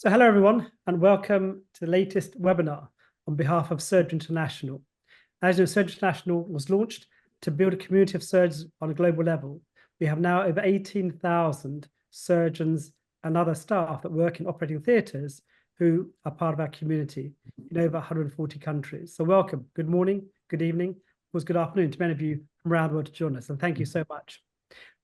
So hello everyone and welcome to the latest webinar on behalf of Surgeon International. As you know, Surgeon International was launched to build a community of surgeons on a global level. We have now over 18,000 surgeons and other staff that work in operating theatres who are part of our community in over 140 countries. So welcome, good morning, good evening, or good afternoon to many of you from around the world to join us, and thank you so much.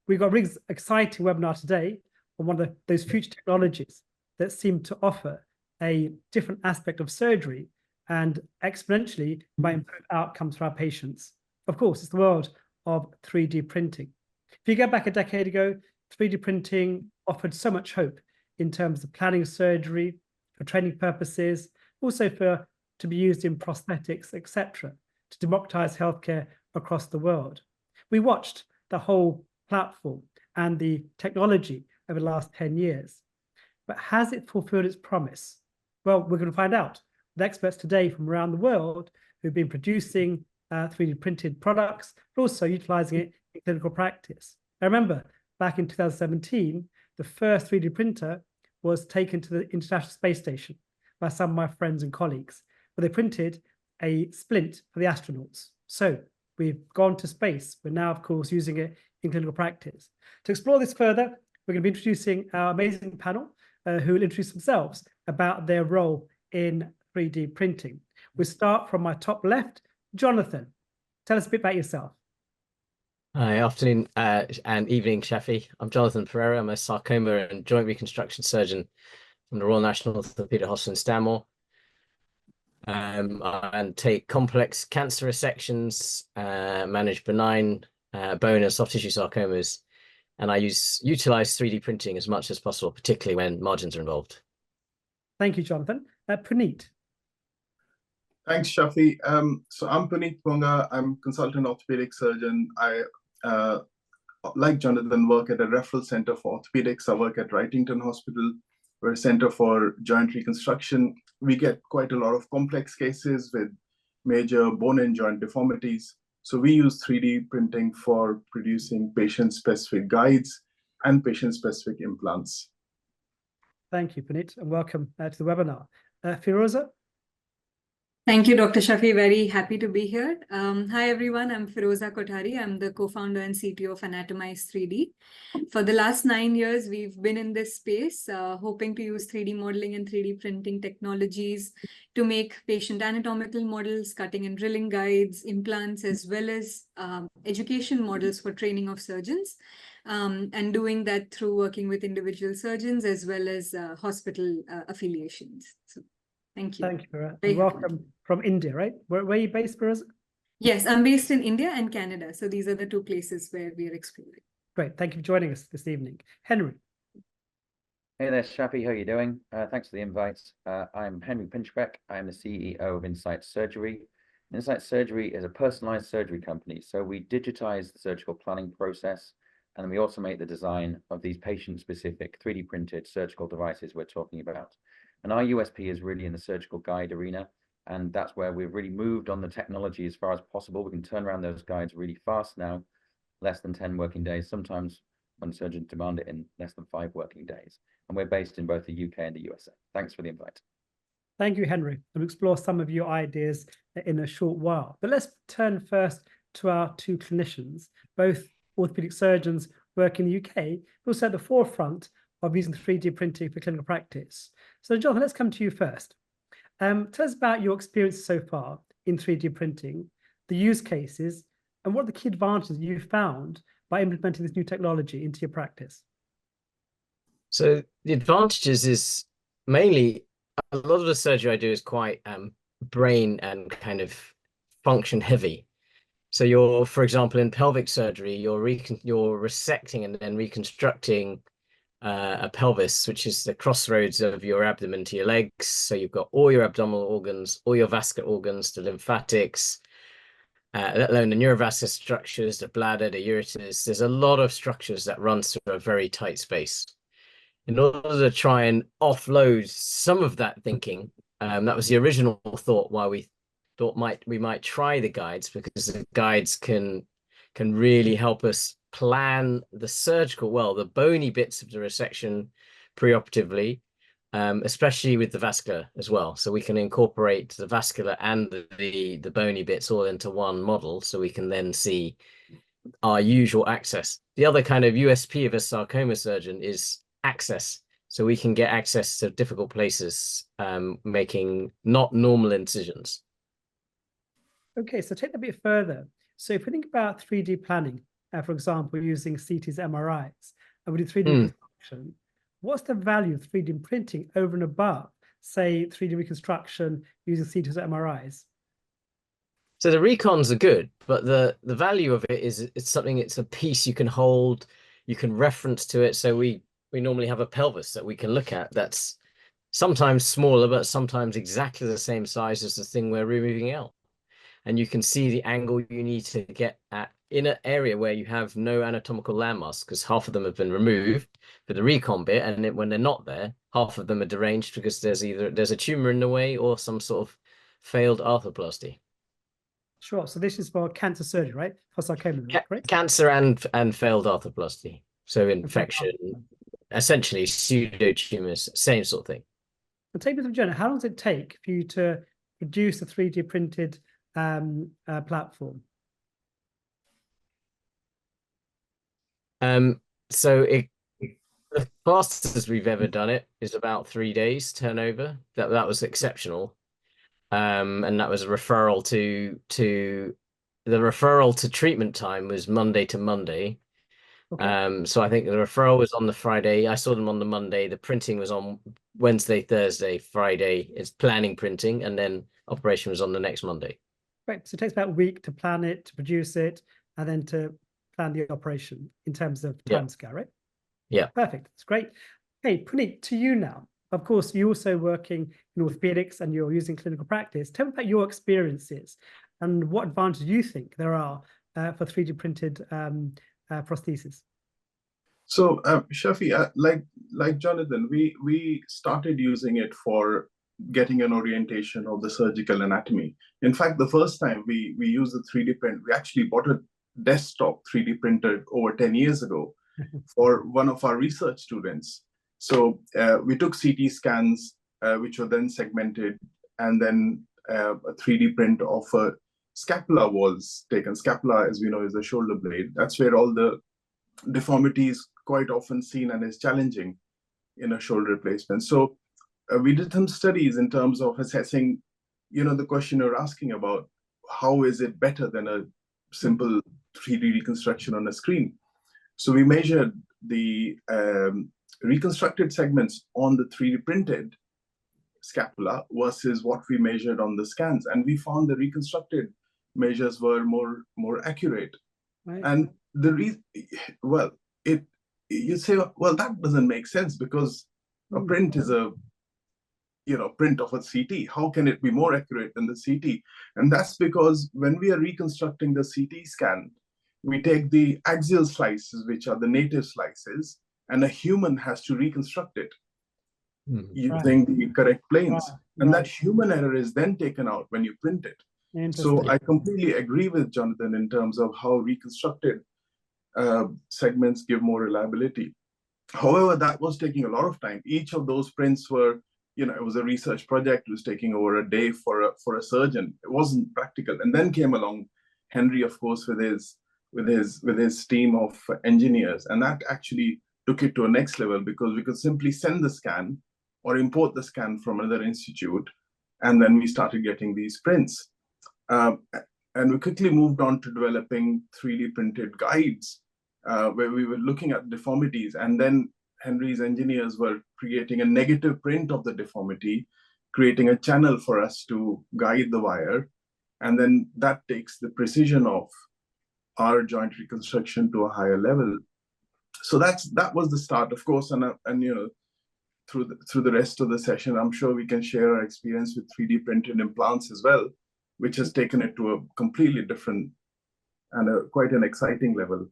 We've got a really exciting webinar today on one of those future technologies that seem to offer a different aspect of surgery and exponentially might improve outcomes for our patients. Of course, it's the world of 3D printing. If you go back a decade ago, 3D printing offered so much hope in terms of planning surgery, for training purposes, also to be used in prosthetics, etc., to democratize healthcare across the world. We watched the whole platform and the technology over the last 10 years. But has it fulfilled its promise? Well, we're going to find out with experts today from around the world who've been producing 3D printed products, but also utilizing it in clinical practice. I remember back in 2017, the first 3D printer was taken to the International Space Station by some of my friends and colleagues, where they printed a splint for the astronauts. So we've gone to space. We're now, of course, using it in clinical practice. To explore this further, we're going to be introducing our amazing panel, who will introduce themselves about their role in 3D printing. We'll start from my top left. Jonathan, tell us a bit about yourself. Hi, afternoon and evening, Shafi. I'm Jonathan Perera. I'm a sarcoma and joint reconstruction surgeon from the Royal National Orthopaedic Hospital in Stanmore. And take complex cancer resections, manage benign bone and soft tissue sarcomas, and I utilize 3D printing as much as possible, particularly when margins are involved. Thank you, Jonathan. Puneet. Thanks, Shafi. So I'm Puneet Monga. I'm consultant orthopedic surgeon. I, like Jonathan, work at a referral center for orthopedics. I work at Wrightington Hospital. We're a center for joint reconstruction. We get quite a lot of complex cases with major bone and joint deformities. So we use 3D printing for producing patient-specific guides and patient-specific implants. Thank you, Puneet, and welcome to the webinar. Firoza? Thank you, Dr. Shafi. Very happy to be here. Hi, everyone. I'm Firoza Kothari. I'm the co-founder and CTO of Anatomize 3D. For the last 9 years, we've been in this space, hoping to use 3D modeling and 3D printing technologies to make patient anatomical models, cutting and drilling guides, implants, as well as education models for training of surgeons, and doing that through working with individual surgeons as well as hospital affiliations. So, thank you. Thank you, Firoza. Welcome from India, right? Where are you based, Firoza? Yes, I'm based in India and Canada. So these are the two places where we are exploring. Great. Thank you for joining us this evening. Henry. Hey there, Shafi. How are you doing? Thanks for the invite. I'm Henry Pinchbeck. I'm the CEO of Insight Surgery. Insight Surgery is a personalized surgery company. So we digitize the surgical planning process, and then we automate the design of these patient-specific 3D printed surgical devices we're talking about. And our USP is really in the surgical guide arena. And that's where we've really moved on the technology as far as possible. We can turn around those guides really fast now, less than 10 working days, sometimes when surgeons demand it in less than 5 working days. And we're based in both the UK and the USA. Thanks for the invite. Thank you, Henry. We'll explore some of your ideas in a short while. But let's turn first to our two clinicians, both orthopedic surgeons working in the UK, but also at the forefront of using 3D printing for clinical practice. So, Jonathan, let's come to you first. Tell us about your experience so far in 3D printing, the use cases, and what are the key advantages you found by implementing this new technology into your practice? So the advantages is mainly a lot of the surgery I do is quite brain and kind of function heavy. So you're, for example, in pelvic surgery, you're resecting and then reconstructing a pelvis, which is the crossroads of your abdomen to your legs. So you've got all your abdominal organs, all your vascular organs, the lymphatics, let alone the neurovascular structures, the bladder, the ureters. There's a lot of structures that run through a very tight space. In order to try and offload some of that thinking, that was the original thought why we thought we might try the guides, because the guides can really help us plan the surgical, well, the bony bits of the resection preoperatively, especially with the vascular as well. So we can incorporate the vascular and the bony bits all into one model, so we can then see our usual access. The other kind of USP of a sarcoma surgeon is access. So we can get access to difficult places, making not normal incisions. Okay, so take that a bit further. So if we think about 3D planning, for example, using CTs, MRIs, and we do 3D reconstruction, what's the value of 3D printing over and above, say, 3D reconstruction using CTs or MRIs? So the recons are good, but the value of it is it's a piece you can hold, you can reference to it. So we normally have a pelvis that we can look at that's sometimes smaller, but sometimes exactly the same size as the thing we're removing out. And you can see the angle you need to get at in an area where you have no anatomical landmarks, because half of them have been removed for the recon bit, and when they're not there, half of them are deranged because there's a tumor in the way or some sort of failed arthroplasty. Sure. So this is for cancer surgery, right? For sarcoma, correct? Cancer and failed arthroplasty. So infection, essentially pseudotumors, same sort of thing. And take me through the journey. How long does it take for you to produce a 3D printed platform? So the fastest we've ever done it is about 3 days turnover. That was exceptional. And that was a referral to the referral to treatment time was Monday to Monday. Okay. So I think the referral was on the Friday. I saw them on the Monday. The printing was on Wednesday, Thursday, Friday. It's planning printing, and then operation was on the next Monday. Right. So it takes about a week to plan it, to produce it, and then to plan the operation in terms of timescale, right? Yeah. Perfect. That's great. Hey, Puneet, to you now. Of course, you're also working in orthopedics and you're using clinical practice. Tell me about your experiences and what advantages you think there are for 3D printed prosthesis. So, Shafi, like Jonathan, we started using it for getting an orientation of the surgical anatomy. In fact, the first time we used the 3D print, we actually bought a desktop 3D printer over 10 years ago for one of our research students. So we took CT scans, which were then segmented, and then a 3D print of a scapula was taken. Scapula, as we know, is the shoulder blade. That's where all the deformity is quite often seen and is challenging in a shoulder replacement. So we did some studies in terms of assessing, the question you're asking about, how is it better than a simple 3D reconstruction on a screen? So we measured the reconstructed segments on the 3D printed scapula versus what we measured on the scans, and we found the reconstructed measures were more accurate. Right. And the reason, you say, well, that doesn't make sense because a print is a print of a CT. How can it be more accurate than the CT? And that's because when we are reconstructing the CT scan, we take the axial slices, which are the native slices, and a human has to reconstruct it using the correct planes. And that human error is then taken out when you print it. So I completely agree with Jonathan in terms of how reconstructed segments give more reliability. However, that was taking a lot of time. Each of those prints were, it was a research project. It was taking over a day for a surgeon. It wasn't practical. And then came along Henry, of course, with his team of engineers, and that actually took it to a next level because we could simply send the scan or import the scan from another institute, and then we started getting these prints. And we quickly moved on to developing 3D printed guides where we were looking at deformities, and then Henry's engineers were creating a negative print of the deformity, creating a channel for us to guide the wire, and then that takes the precision of our joint reconstruction to a higher level. So that was the start, of course, and through the rest of the session, I'm sure we can share our experience with 3D printed implants as well, which has taken it to a completely different and quite an exciting level.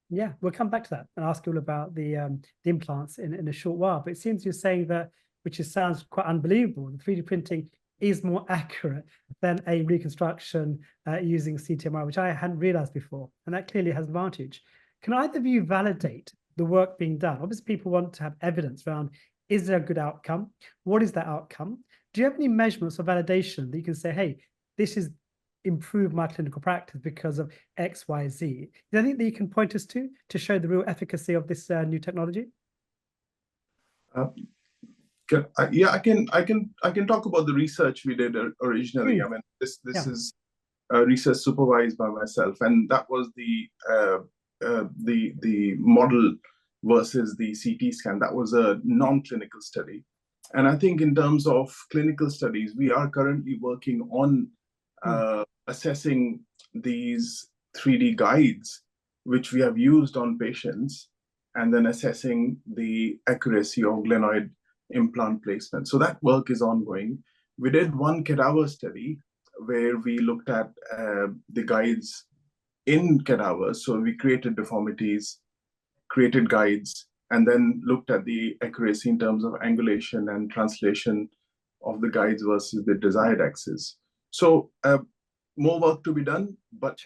Yeah, we'll come back to that and ask you all about the implants in a short while. But it seems you're saying that, which sounds quite unbelievable, the 3D printing is more accurate than a reconstruction using CTMR, which I hadn't realized before. And that clearly has advantage. Can either of you validate the work being done? Obviously, people want to have evidence around Is there a good outcome? What is that outcome? Do you have any measurements or validation that you can say, hey, this is improved my clinical practice because of X, Y, Z? Is there anything that you can point us to show the real efficacy of this new technology? Yeah, I can talk about the research we did originally. I mean, this is research supervised by myself, and that was the model versus the CT scan. That was a non-clinical study. And I think in terms of clinical studies, we are currently working on assessing these 3D guides, which we have used on patients, and then assessing the accuracy of glenoid implant placement. So that work is ongoing. We did one cadaver study where we looked at the guides in cadavers. So we created deformities, created guides, and then looked at the accuracy in terms of angulation and translation of the guides versus the desired axis. So more work to be done, but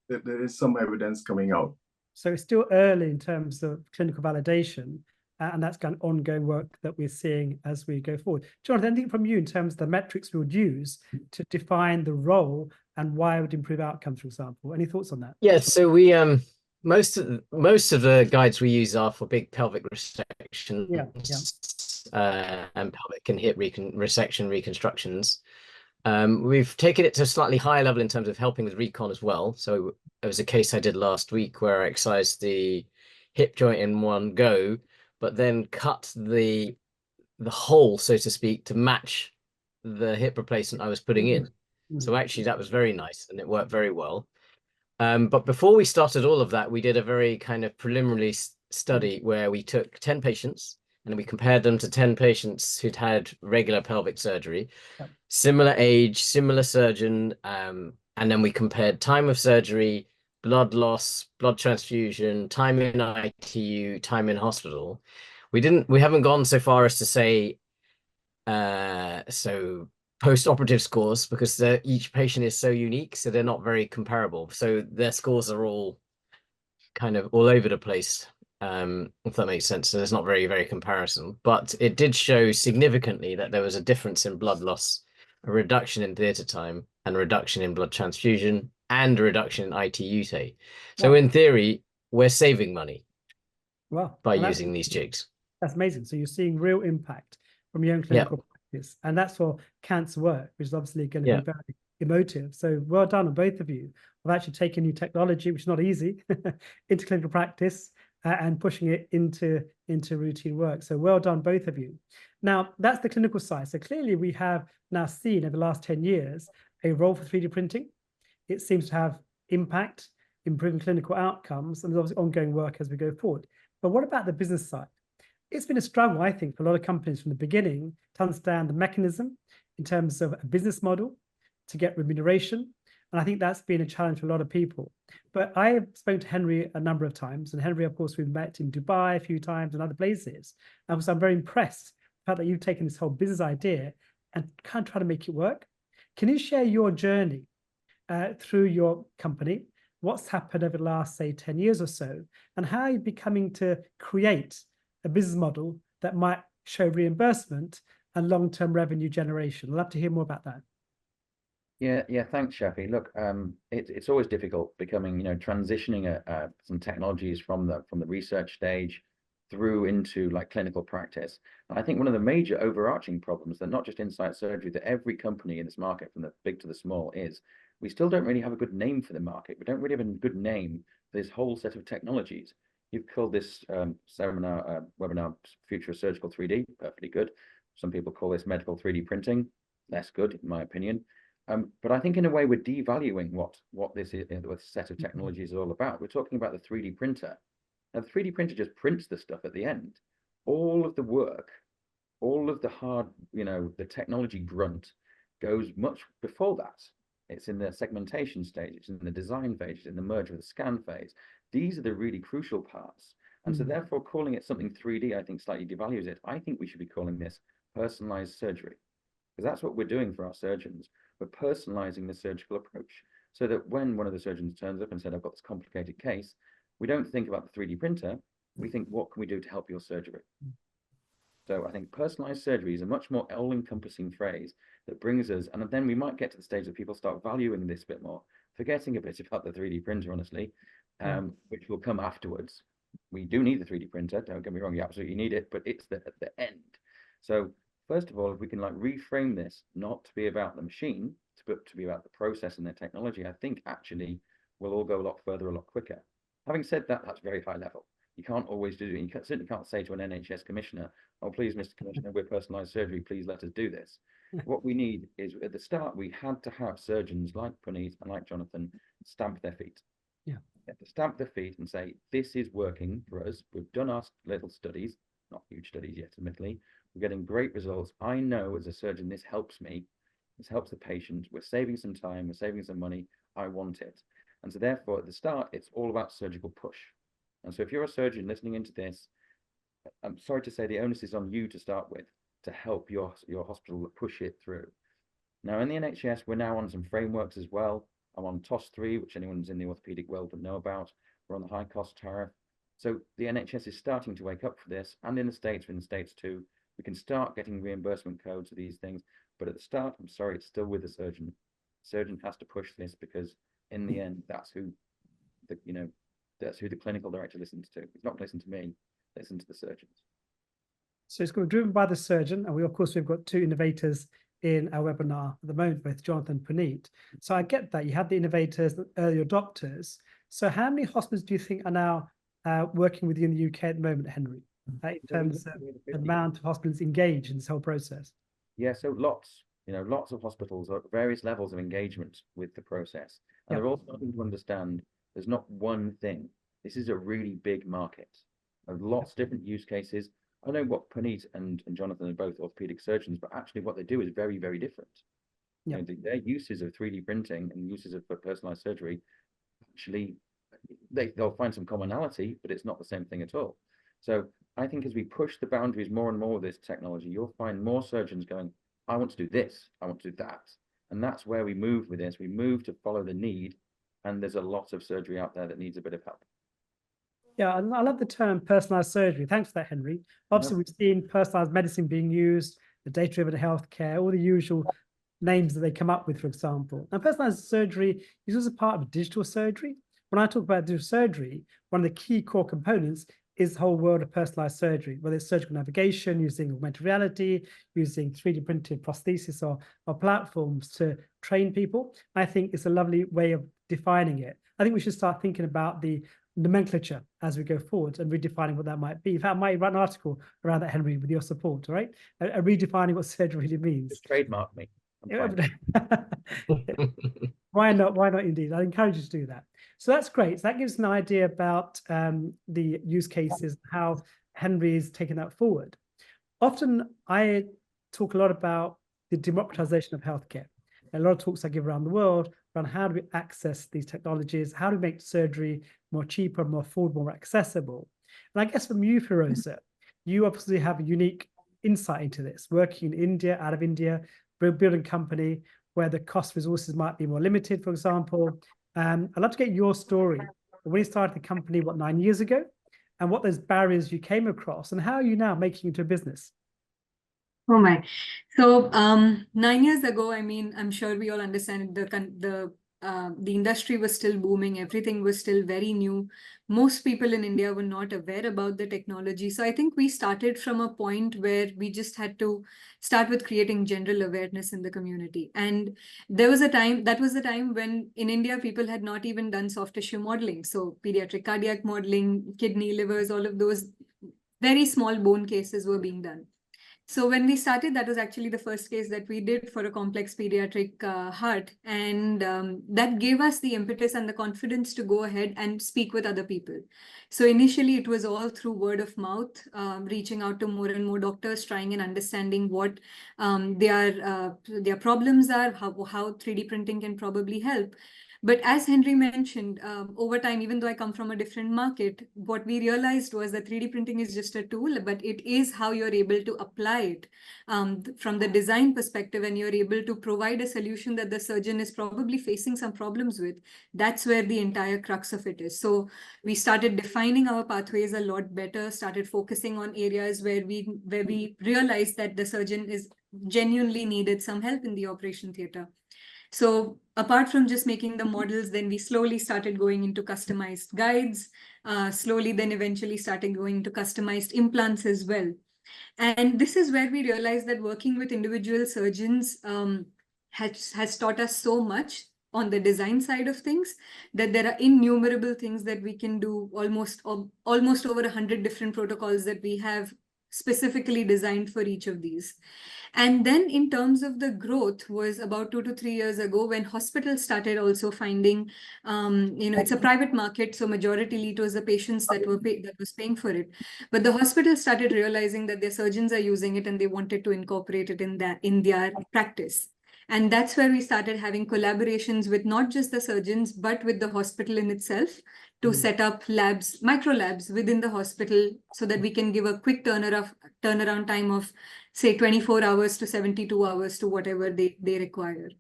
there is some evidence coming out. So it's still early in terms of clinical validation, and that's kind of ongoing work that we're seeing as we go forward. Jonathan, anything from you in terms of the metrics we would use to define the role and why it would improve outcomes, for example? Any thoughts on that? Yeah, so we most of the guides we use are for big pelvic resections and pelvic and hip resection reconstructions. We've taken it to a slightly higher level in terms of helping with recon as well. So there was a case I did last week where I excised the hip joint in one go, but then cut the hole, so to speak, to match the hip replacement I was putting in. So actually that was very nice and it worked very well. But before we started all of that, we did a very kind of preliminary study where we took 10 patients and we compared them to 10 patients who'd had regular pelvic surgery, similar age, similar surgeon, and then we compared time of surgery, blood loss, blood transfusion, time in ITU, time in hospital. We haven't gone so far as to say so post-operative scores, because each patient is so unique, so they're not very comparable. So their scores are all kind of all over the place, if that makes sense. So there's not very comparison, but it did show significantly that there was a difference in blood loss, a reduction in theatre time, and a reduction in blood transfusion, and a reduction in ITU stay. So in theory, we're saving money by using these jigs. That's amazing. So you're seeing real impact from your own clinical practice, and that's for cancer work, which is obviously going to be very emotive. So well done on both of you of actually taking new technology, which is not easy, into clinical practice and pushing it into routine work. So well done, both of you. Now, that's the clinical side. So clearly we have now seen over the last 10 years a role for 3D printing. It seems to have impact, improving clinical outcomes, and there's obviously ongoing work as we go forward. But what about the business side? It's been a struggle, I think, for a lot of companies from the beginning to understand the mechanism in terms of a business model to get remuneration. And I think that's been a challenge for a lot of people. But I have spoken to Henry a number of times. And Henry, of course, we've met in Dubai a few times and other places. And so I'm very impressed with the fact that you've taken this whole business idea and kind of try to make it work. Can you share your journey through your company? What's happened over the last, say, 10 years or so? And how are you becoming to create a business model that might show reimbursement and long-term revenue generation? I'd love to hear more about that. Yeah, thanks, Shafi. Look, it's always difficult becoming, transitioning some technologies from the research stage through into like clinical practice. And I think one of the major overarching problems that not just Insight Surgery, that every company in this market, from the big to the small, is we still don't really have a good name for the market. We don't really have a good name for this whole set of technologies. You've called this webinar Future of Surgical 3D, perfectly good. Some people call this medical 3D printing, less good in my opinion. But I think in a way we're devaluing what this is, what set of technologies is all about. We're talking about the 3D printer. Now the 3D printer just prints the stuff at the end. All of the work, all of the hard, the technology grunt goes much before that. It's in the segmentation stage, it's in the design phase, it's in the merge with the scan phase. These are the really crucial parts. And so therefore calling it something 3D, I think slightly devalues it. I think we should be calling this personalized surgery, because that's what we're doing for our surgeons. We're personalizing the surgical approach so that when one of the surgeons turns up and said, I've got this complicated case, we don't think about the 3D printer. We think, what can we do to help your surgery? So I think personalized surgery is a much more all-encompassing phrase that brings us, and then we might get to the stage that people start valuing this a bit more, forgetting a bit about the 3D printer, honestly, which will come afterwards. We do need the 3D printer, don't get me wrong, you absolutely need it, but it's at the end. So first of all, if we can like reframe this, not to be about the machine, but to be about the process and the technology, I think actually we'll all go a lot further, a lot quicker. Having said that, that's very high level. You can't always do it. You certainly can't say to an NHS commissioner, oh, please, Mr. Commissioner, we're personalized surgery, please let us do this. What we need is, at the start, we had to have surgeons like Puneet and like Jonathan stamp their feet. Yeah. To stamp their feet and say, this is working for us. We've done our little studies, not huge studies yet, admittedly. We're getting great results. I know as a surgeon, this helps me. This helps the patient. We're saving some time. We're saving some money. I want it. And so therefore, at the start, it's all about surgical push. And so if you're a surgeon listening into this, I'm sorry to say the onus is on you to start with, to help your hospital push it through. Now in the NHS, we're now on some frameworks as well. I'm on TOS3, which anyone who's in the orthopedic world would know about. We're on the high cost tariff. So the NHS is starting to wake up for this. And in the States, too, we can start getting reimbursement codes for these things. But at the start, I'm sorry, it's still with the surgeon. The surgeon has to push this because in the end, that's who the clinical director listens to. He's not listening to me, listen to the surgeons. So it's going to be driven by the surgeon. And we've got two innovators in our webinar at the moment, both Jonathan and Puneet. So I get that. You have the innovators, the early adopters. So how many hospitals do you think are now working with you in the UK at the moment, Henry, in terms of the amount of hospitals engaged in this whole process? Yeah, so lots of hospitals are at various levels of engagement with the process. And they're all starting to understand there's not one thing. This is a really big market. There's lots of different use cases. I know what Puneet and Jonathan are both orthopedic surgeons, but actually what they do is very, very different. Yeah. Their uses of 3D printing and uses of personalized surgery, actually, they'll find some commonality, but it's not the same thing at all. So I think as we push the boundaries more and more with this technology, you'll find more surgeons going, I want to do this, I want to do that. And that's where we move with this. We move to follow the need. And there's a lot of surgery out there that needs a bit of help. Yeah, and I love the term personalized surgery. Thanks for that, Henry. Obviously, we've seen personalized medicine being used, the data-driven healthcare, all the usual names that they come up with, for example. And personalized surgery is also part of digital surgery. When I talk about digital surgery, one of the key core components is the whole world of personalized surgery, whether it's surgical navigation, using augmented reality, using 3D printed prosthesis or platforms to train people. I think it's a lovely way of defining it. I think we should start thinking about the nomenclature as we go forward and redefining what that might be. In fact, I might write an article around that, Henry, with your support, all right? Redefining what surgery really means. Just trademark me. Why not? Why not indeed? I encourage you to do that. So that's great. So that gives an idea about the use cases, how Henry is taking that forward. Often I talk a lot about the democratization of healthcare. A lot of talks I give around the world around how do we access these technologies, how do we make surgery more cheaper, more affordable, more accessible. And I guess from you, Feroza, you obviously have a unique insight into this, working in India, out of India, building a company where the cost resources might be more limited, for example. I'd love to get your story. When you started the company, 9 years ago, and what those barriers you came across, and how are you now making it into a business? Oh my. So 9 years ago, I mean, I'm sure we all understand the industry was still booming. Everything was still very new. Most people in India were not aware about the technology. So I think we started from a point where we just had to start with creating general awareness in the community. And that was the time when in India, people had not even done soft tissue modeling. So pediatric cardiac modeling, kidney, livers, all of those very small bone cases were being done. So when we started, that was actually the first case that we did for a complex pediatric heart. And that gave us the impetus and the confidence to go ahead and speak with other people. So initially, it was all through word of mouth, reaching out to more and more doctors, trying and understanding what their problems are, how 3D printing can probably help. But as Henry mentioned, over time, even though I come from a different market, what we realized was that 3D printing is just a tool, but it is how you're able to apply it from the design perspective, and you're able to provide a solution that the surgeon is probably facing some problems with. That's where the entire crux of it is. So we started defining our pathways a lot better, started focusing on areas where we realized that the surgeon is genuinely needed some help in the operation theater. So apart from just making the models, then we slowly started going into customized guides, slowly then eventually started going into customized implants as well. And this is where we realized that working with individual surgeons has taught us so much on the design side of things, that there are innumerable things that we can do, almost over 100 different protocols that we have specifically designed for each of these. And then in terms of the growth was about 2 to 3 years ago, when hospitals started also finding, it's a private market, so majority it was the patients that was paying for it. But the hospitals started realizing that their surgeons are using it and they wanted to incorporate it in their practice. And that's where we started having collaborations with not just the surgeons, but with the hospital in itself to set up labs, micro labs within the hospital, so that we can give a quick turnaround time of, say, 24 hours to 72 hours to whatever they require.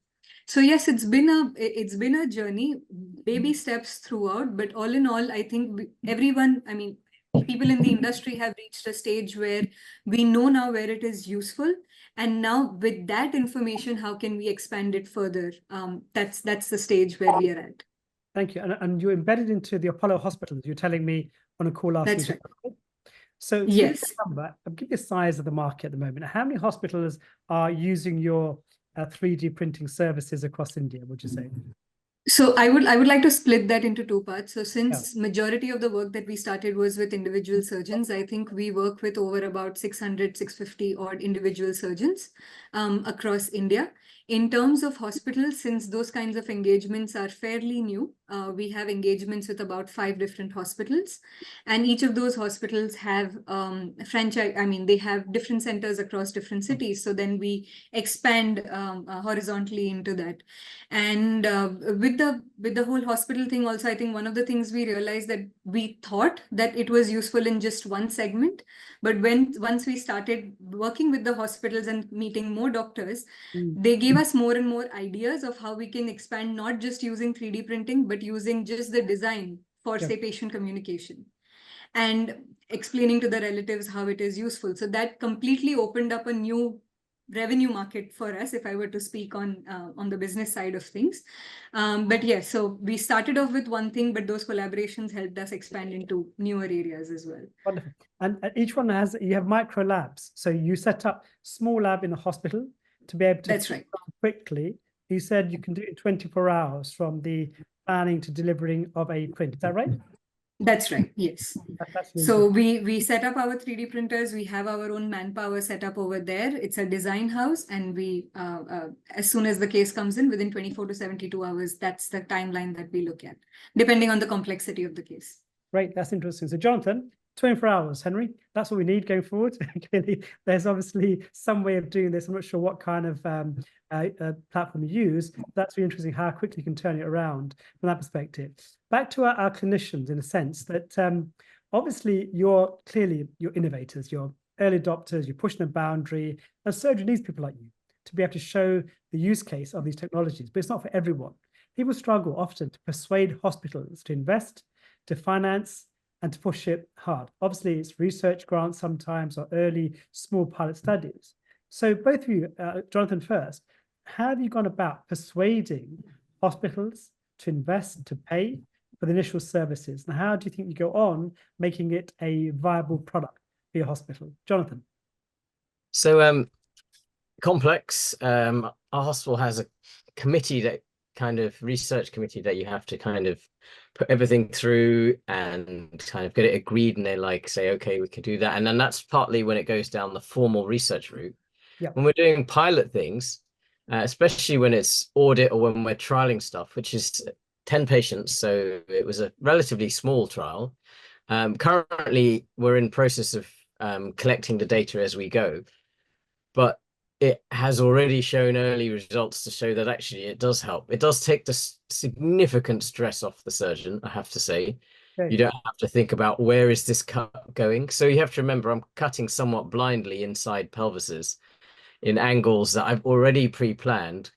So yes, it's been a journey, baby steps throughout, but all in all, I think people in the industry have reached a stage where we know now where it is useful. And now with that information, how can we expand it further? That's the stage where we are at. Thank you. And you're embedded into the Apollo hospitals, you're telling me on a call last week. That's right. So yes, give me the size of the market at the moment. How many hospitals are using your 3D printing services across India, would you say? So I would like to split that into two parts. So since majority of the work that we started was with individual surgeons, I think we work with over about 600, 650 odd individual surgeons across India. In terms of hospitals, since those kinds of engagements are fairly new, we have engagements with about 5 different hospitals, and each of those hospitals have franchise. They have different centers across different cities. So then we expand horizontally into that. And with the whole hospital thing also, I think one of the things we realized that we thought that it was useful in just one segment, but once we started working with the hospitals and meeting more doctors, they gave us more and more ideas of how we can expand, not just using 3D printing, but using just the design for, say, patient communication, and explaining to the relatives how it is useful. So that completely opened up a new revenue market for us, if I were to speak on the business side of things. But yes, so we started off with one thing, but those collaborations helped us expand into newer areas as well. Wonderful. And each one you have micro labs. So you set up small lab in a hospital to be able to That's right. quickly. You said you can do it in 24 hours from the planning to delivering of a print. Is that right? That's right, yes. So we set up our 3D printers. We have our own manpower set up over there. It's a design house, and we, as soon as the case comes in, within 24 to 72 hours, that's the timeline that we look at, depending on the complexity of the case. Great, that's interesting. So Jonathan, 24 hours, Henry, that's what we need going forward. Clearly, there's obviously some way of doing this. I'm not sure what kind of platform you use. That's really interesting how quickly you can turn it around from that perspective. Back to our clinicians, in a sense that obviously you're innovators, you're early adopters, you're pushing a boundary, and surgery needs people like you to be able to show the use case of these technologies, but it's not for everyone. People struggle often to persuade hospitals to invest, to finance, and to push it hard. Obviously, it's research grants sometimes, or early small pilot studies. So both of you, Jonathan first, how have you gone about persuading hospitals to invest, to pay for the initial services? And how do you think you go on making it a viable product for your hospital? Jonathan. So complex. Our hospital has a committee, that kind of research committee, that you have to kind of put everything through and kind of get it agreed, and they say, okay, we can do that. And then that's partly when it goes down the formal research route. Yeah. When we're doing pilot things, especially when it's audit or when we're trialing stuff, which is 10 patients, so it was a relatively small trial. Currently, we're in process of collecting the data as we go. But it has already shown early results to show that actually it does help. It does take the significant stress off the surgeon, I have to say. Okay. You don't have to think about where is this cut going. So you have to remember I'm cutting somewhat blindly inside pelvises in angles that I've already pre-planned,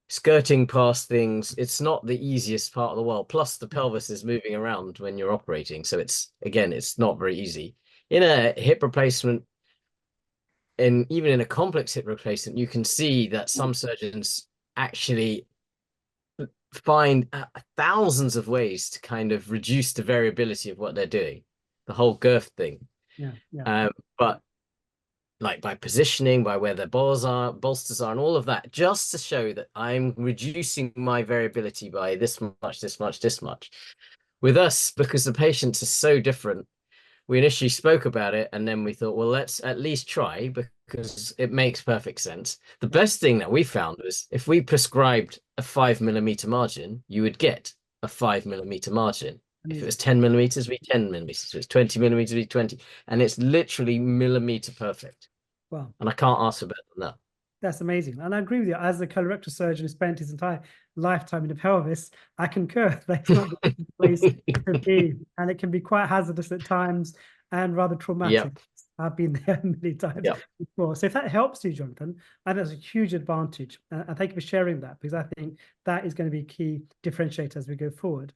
skirting past things. It's not the easiest part of the world. Plus the pelvis is moving around when you're operating. So it's not very easy. In a hip replacement, and even in a complex hip replacement, you can see that some surgeons actually find thousands of ways to kind of reduce the variability of what they're doing, the whole girth thing. But like by positioning, by where their bolsters are, and all of that, just to show that I'm reducing my variability by this much, this much, this much. With us, because the patients are so different, we initially spoke about it, and then we thought, well, let's at least try, because it makes perfect sense. The best thing that we found was if we prescribed a 5mm margin, you would get a 5mm margin. If it was 10mm, it'd be 10mm. If it was 20mm, it'd be 20. And it's literally millimeter perfect. Wow. And I can't ask for better than that. That's amazing. And I agree with you. As a colorectal surgeon who spent his entire lifetime in the pelvis, I concur. That's not the easy place to be. And it can be quite hazardous at times and rather traumatic. Yep. I've been there many times before. So if that helps you, Jonathan, I think that's a huge advantage. And thank you for sharing that, because I think that is going to be a key differentiator as we go forward.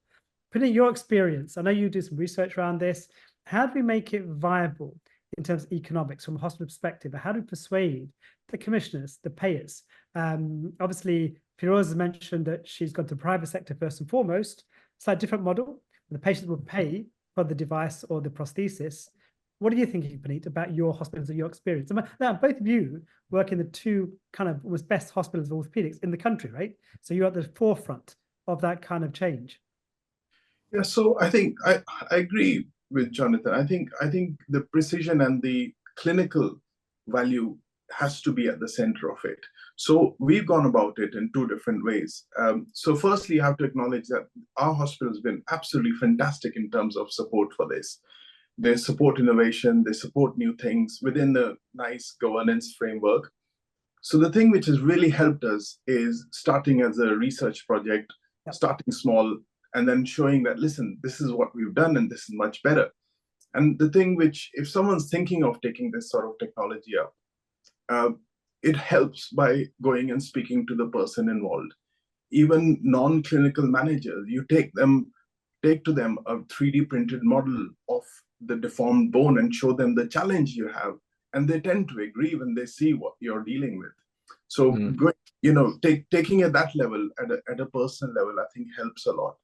Putting your experience, I know you do some research around this. How do we make it viable in terms of economics from a hospital perspective? How do we persuade the commissioners, the payers? Obviously, Firoz has mentioned that she's gone to the private sector first and foremost. It's like a different model. The patient will pay for the device or the prosthesis. What are you thinking, Puneet, about your hospitals and your experience? Now, both of you work in the two kind of almost best hospitals of orthopedics in the country, right? So you're at the forefront of that kind of change. Yeah, so I think I agree with Jonathan. I think the precision and the clinical value has to be at the center of it. So we've gone about it in two different ways. So firstly, you have to acknowledge that our hospital has been absolutely fantastic in terms of support for this. They support innovation, they support new things within the nice governance framework. So the thing which has really helped us is starting as a research project, starting small, and then showing that, listen, this is what we've done and this is much better. And the thing which, if someone's thinking of taking this sort of technology up, it helps by going and speaking to the person involved. Even non-clinical managers, you take to them a 3D printed model of the deformed bone and show them the challenge you have. And they tend to agree when they see what you're dealing with. So, taking at that level, at a personal level, I think helps a lot.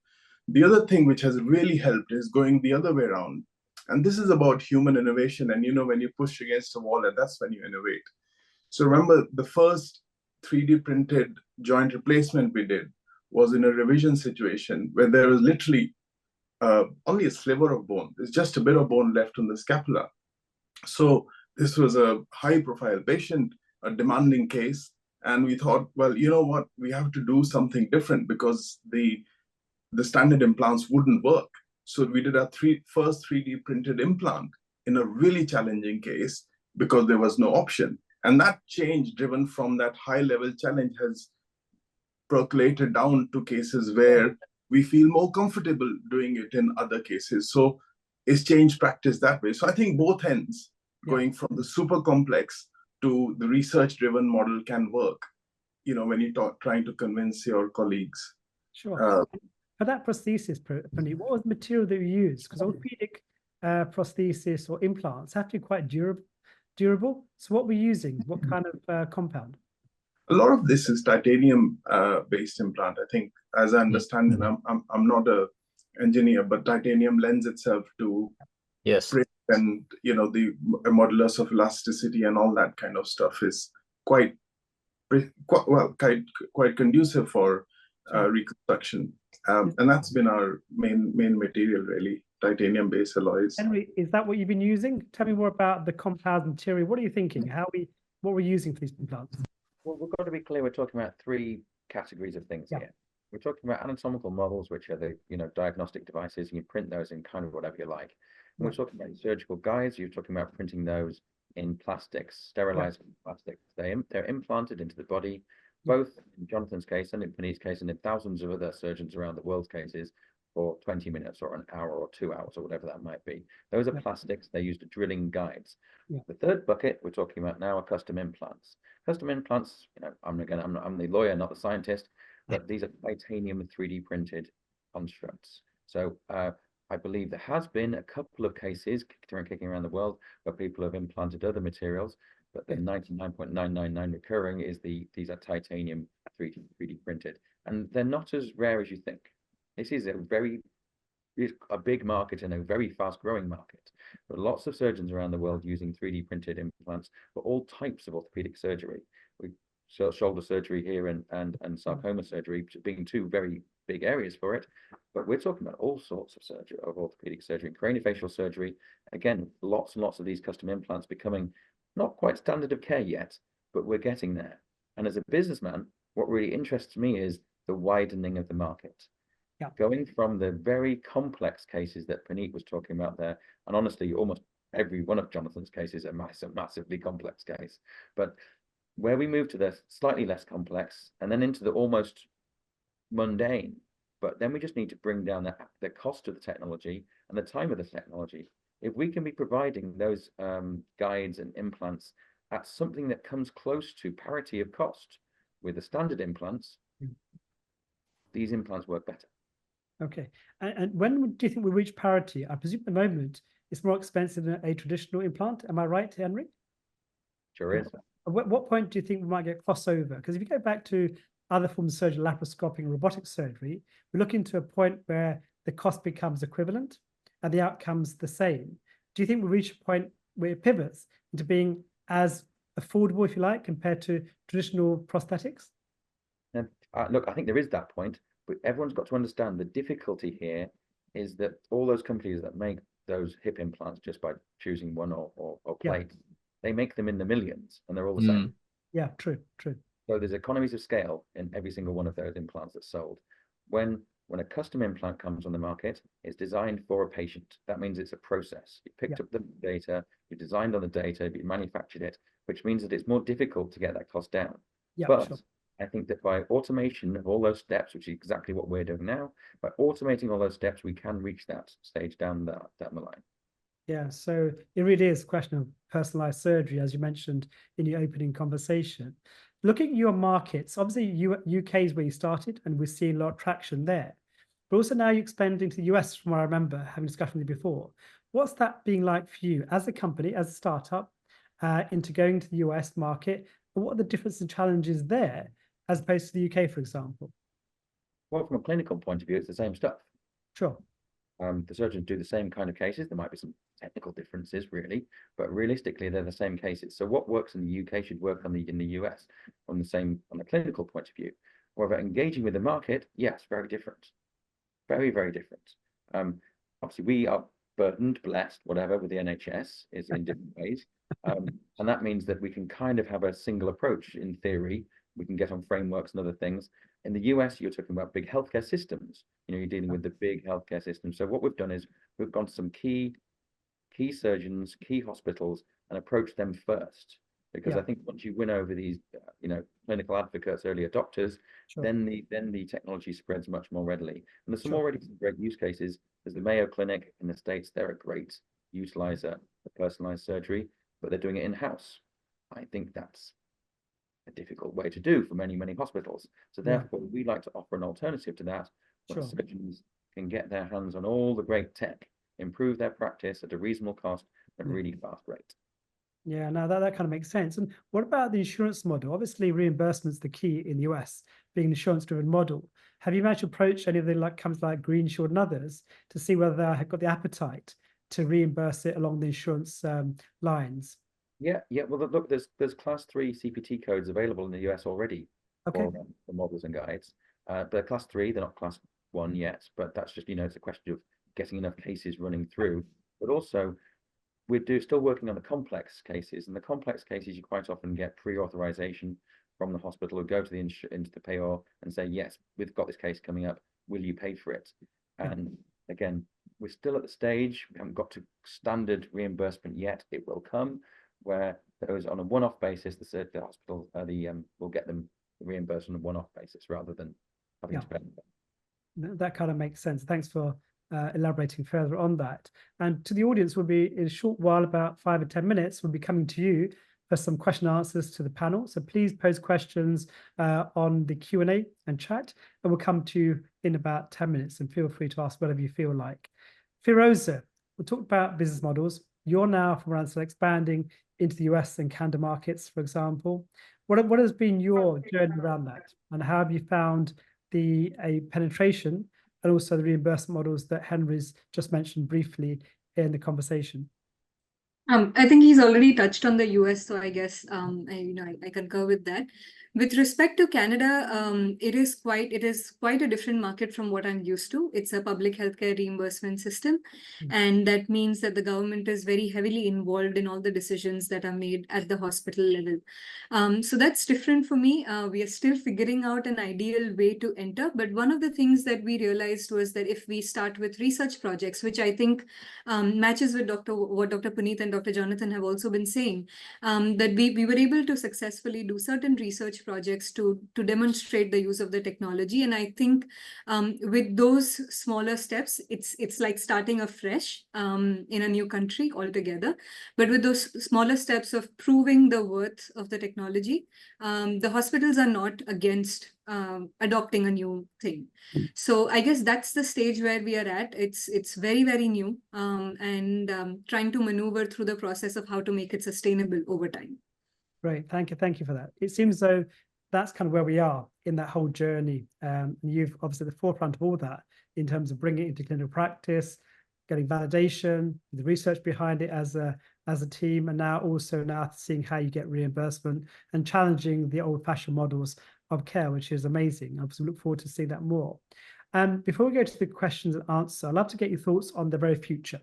The other thing which has really helped is going the other way around. And this is about human innovation. And, when you push against a wall, and that's when you innovate. So remember, the first 3D printed joint replacement we did was in a revision situation where there was literally only a sliver of bone. There's just a bit of bone left on the scapula. So this was a high-profile patient, a demanding case. And we thought, well, you know what? We have to do something different because the standard implants wouldn't work. So we did our first 3D printed implant in a really challenging case because there was no option. And that change driven from that high-level challenge has percolated down to cases where we feel more comfortable doing it in other cases. So it's changed practice that way. So I think both ends, going from the super complex to the research-driven model can work, when you're trying to convince your colleagues. Sure. For that prosthesis, Puneet, what was the material that you used? Because orthopedic prosthesis or implants have to be quite durable. So what were you using? What kind of compound? A lot of this is titanium based implant. I think, as I understand, and I'm not an engineer, but titanium lends itself to and the modulus of elasticity and all that kind of stuff is quite conducive for reconstruction. And that's been our main material, really, titanium based alloys. Henry, is that what you've been using? Tell me more about the compound material. What are you thinking? What we're using for these implants? Well, we've got to be clear. We're talking about three categories of things here. We're talking about anatomical models, which are the diagnostic devices, and you print those in kind of whatever you like. And we're talking about surgical guides. You're talking about printing those in plastics, sterilized plastics. They're implanted into the body, Yeah. both in Jonathan's case and in Puneet's case, and in thousands of other surgeons around the world's cases, for 20 minutes or an hour or 2 hours or whatever that might be. Those are Yeah. plastics. They're used as drilling guides. Yeah. The third bucket we're talking about now are custom implants. Custom implants, you know, I'm the lawyer, not the scientist, but these are titanium 3D printed constructs. So I believe there has been a couple of cases kicking around the world where people have implanted other materials, but the 99.999 recurring is these are titanium 3D printed, and they're not as rare as you think. This is a big market and a very fast growing market. But lots of surgeons around the world using 3D printed implants for all types of orthopedic surgery. Shoulder surgery here and sarcoma surgery being two very big areas for it. But we're talking about all sorts of surgery, of orthopedic surgery, craniofacial surgery. Again, lots and lots of these custom implants becoming not quite standard of care yet, but we're getting there. And as a businessman, what really interests me is the widening of the market. Yeah. Going from the very complex cases that Puneet was talking about there, and honestly, almost every one of Jonathan's cases are massively complex case. But where we move to the slightly less complex and then into the almost mundane, but then we just need to bring down the cost of the technology and the time of the technology. If we can be providing those guides and implants at something that comes close to parity of cost with the standard implants, these implants work better. Okay. And when do you think we reach parity? I presume at the moment it's more expensive than a traditional implant. Am I right, Henry? Sure is. At what point do you think we might get crossover? Because if you go back to other forms of surgery, laparoscopic and robotic surgery, we're looking to a point where the cost becomes equivalent and the outcomes the same. Do you think we reach a point where it pivots into being as affordable, if you like, compared to traditional prosthetics? Look, I think there is that point, but everyone's got to understand the difficulty here is that all those companies that make those hip implants just by choosing one or plate, they make them in the millions and they're all the same. Yeah, true. So there's economies of scale in every single one of those implants that's sold. When a custom implant comes on the market, it's designed for a patient. That means it's a process. You picked up the data, you designed on the data, you manufactured it, which means that it's more difficult to get that cost down. Yeah, but sure. I think that by automation of all those steps, which is exactly what we're doing now, by automating all those steps, we can reach that stage down the line. Yeah, so it really is a question of personalized surgery, as you mentioned in your opening conversation. Looking at your markets, obviously UK is where you started, and we're seeing a lot of traction there. But also now you're expanding to the US, from what I remember having discussion with you before. What's that being like for you as a company, as a startup, into going to the US market? And what are the differences and challenges there as opposed to the UK, for example? Well, from a clinical point of view, it's the same stuff. Sure. The surgeons do the same kind of cases. There might be some technical differences, really, but realistically, they're the same cases. So what works in the UK should work in the US on a clinical point of view. However, engaging with the market, yes, very different. Very, very different. Obviously, we are burdened, blessed, whatever, with the NHS is in different ways. And that means that we can kind of have a single approach in theory. We can get on frameworks and other things. In the US, you're talking about big healthcare systems. You know, you're dealing with the big healthcare systems. So what we've done is we've gone to some key surgeons, key hospitals, and approached them first. Because I think once you win over these, clinical advocates, early adopters, then the technology spreads much more readily. And there's some already some great use cases. There's the Mayo Clinic in the States. They're a great utilizer of personalized surgery, but they're doing it in-house. I think that's a difficult way to do for many, many hospitals. So therefore, we like to offer an alternative to that, where surgeons can get their hands on all the great tech, improve their practice at a reasonable cost at a really fast rate. Yeah, now that kind of makes sense. And what about the insurance model? Obviously, reimbursement's the key in the US, being an insurance-driven model. Have you managed to approach any of the companies like Green Shield and others to see whether they have got the appetite to reimburse it along the insurance lines? Yeah. Well, look, there's class 3 CPT codes available in the US already for models and guides. They're class 3, they're not class 1 yet, but that's just, it's a question of getting enough cases running through. But also, we're still working on the complex cases, and the complex cases you quite often get pre-authorization from the hospital or go to into the payer and say, yes, we've got this case coming up, will you pay for it? And again, we're still at the stage, we haven't got to standard reimbursement yet, it will come. where those on a one-off basis, the hospital will get them reimbursed on a one-off basis rather than having to pay. That kind of makes sense. Thanks for elaborating further on that. And to the audience, will be in a short while, about 5 or 10 minutes, we'll be coming to you for some question and answers to the panel. So please pose questions on the Q&A and chat, and we'll come to you in about 10 minutes, and feel free to ask whatever you feel like. Firoza, we talked about business models. You're now from Randstad expanding into the US and Canada markets, for example. What has been your journey around that, and how have you found the penetration and also the reimbursement models that Henry's just mentioned briefly in the conversation? I think he's already touched on the US, so I guess I concur with that. With respect to Canada, it is quite a different market from what I'm used to. It's a public healthcare reimbursement system, and that means that the government is very heavily involved in all the decisions that are made at the hospital level. So that's different for me. We are still figuring out an ideal way to enter, but one of the things that we realized was that if we start with research projects, which I think matches with what Dr. Puneet and Dr. Jonathan have also been saying, that we were able to successfully do certain research projects to demonstrate the use of the technology. And I think with those smaller steps, it's like starting afresh in a new country altogether. But with those smaller steps of proving the worth of the technology, the hospitals are not against adopting a new thing. So I guess that's the stage where we are at. It's very, very new, and trying to maneuver through the process of how to make it sustainable over time. Great, thank you for that. It seems though that's kind of where we are in that whole journey. You've obviously at the forefront of all that in terms of bringing it into clinical practice, getting validation, the research behind it as a team, and now seeing how you get reimbursement and challenging the old-fashioned models of care, which is amazing. I obviously look forward to seeing that more. Before we go to the questions and answers, I'd love to get your thoughts on the very future.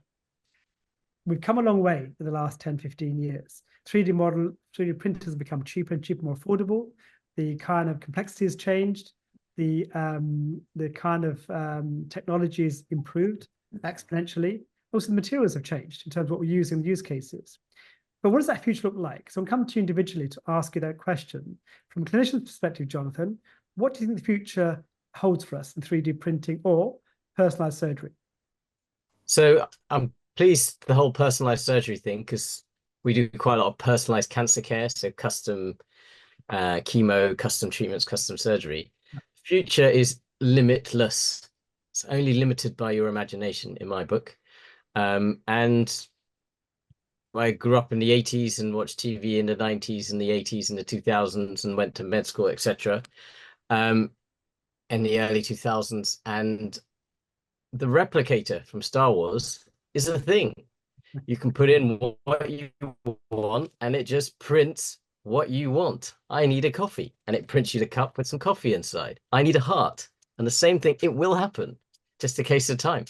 We've come a long way in the last 10, 15 years. 3D printers have become cheaper and cheaper, more affordable. The kind of complexity has changed. The kind of technology has improved exponentially. Also, the materials have changed in terms of what we use in use cases. But what does that future look like? So I'm coming to you individually to ask you that question. From a clinician's perspective, Jonathan, what do you think the future holds for us in 3D printing or personalized surgery? So I'm pleased the whole personalized surgery thing, because we do quite a lot of personalized cancer care, so custom chemo, custom treatments, custom surgery. Future is limitless. It's only limited by your imagination, in my book. And I grew up in the 80s and watched TV in the 90s and the 80s and the 2000s and went to med school, etc. In the early 2000s. And the replicator from Star Wars is a thing. You can put in what you want and it just prints what you want. I need a coffee and it prints you the cup with some coffee inside. I need a heart, and the same thing, it will happen. Just a case of time.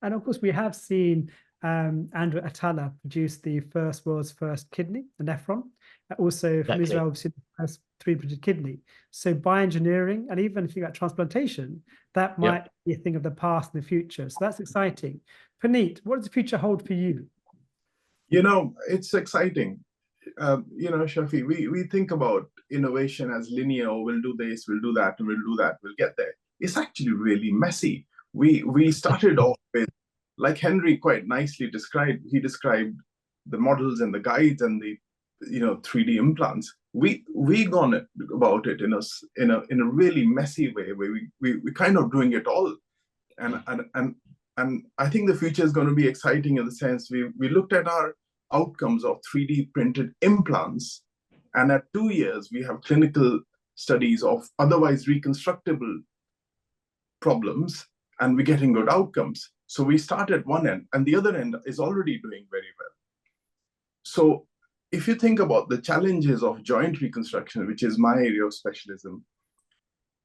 And of course, we have seen Andrew Atala produce the world's first kidney, the nephron. Also from Israel, we've seen the first 3D-printed kidney. So bioengineering, and even if you got transplantation, that might be a thing of the past in the future. So that's exciting. Puneet, what does the future hold for you? You know, it's exciting. You know, Shafi, we think about innovation as linear. Oh, we'll do this, we'll do that, and we'll do that, we'll get there. It's actually really messy. We started off with, like Henry quite nicely described, he described the models and the guides and the 3D implants. We gone about it in a really messy way, where we kind of doing it all, and I think the future is going to be exciting in the sense we looked at our outcomes of 3D printed implants, and at 2 years we have clinical studies of otherwise reconstructible problems, and we're getting good outcomes. So we start at one end, and the other end is already doing very well. So if you think about the challenges of joint reconstruction, which is my area of specialism,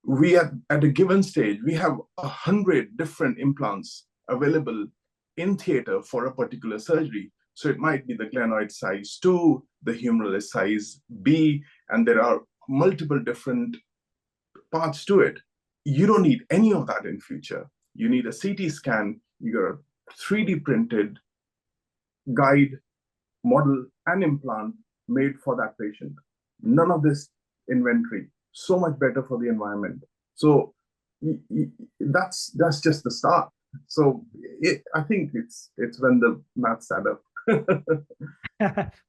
we at a given stage, we have 100 different implants available in theater for a particular surgery. So it might be the glenoid size 2, the humeral is size B, and there are multiple different parts to it. You don't need any of that in future. You need a CT scan, you got a 3D printed guide, model and implant made for that patient. None of this inventory. So much better for the environment. So that's just the start. So I think it's when the maths add up.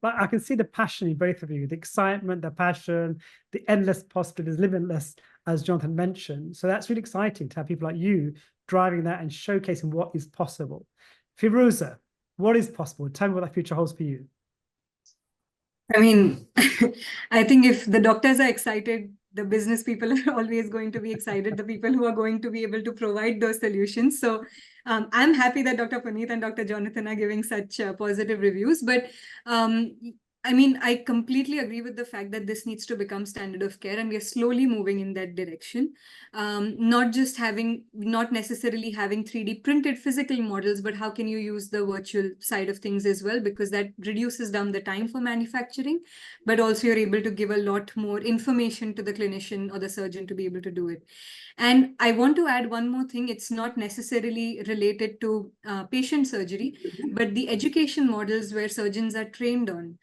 But I can see the passion in both of you, the excitement, the passion, the endless possibilities, limitless, as Jonathan mentioned. So that's really exciting to have people like you driving that and showcasing what is possible. Firoza, what is possible? Tell me what that future holds for you. I mean, I think if the doctors are excited, the business people are always going to be excited, the people who are going to be able to provide those solutions. So I'm happy that Dr. Puneet and Dr. Jonathan are giving such positive reviews. But I mean, I completely agree with the fact that this needs to become standard of care, and we are slowly moving in that direction. Not necessarily having 3D printed physical models, but how can you use the virtual side of things as well, because that reduces down the time for manufacturing, but also you're able to give a lot more information to the clinician or the surgeon to be able to do it. And I want to add one more thing. It's not necessarily related to patient surgery, but the education models where surgeons are trained on.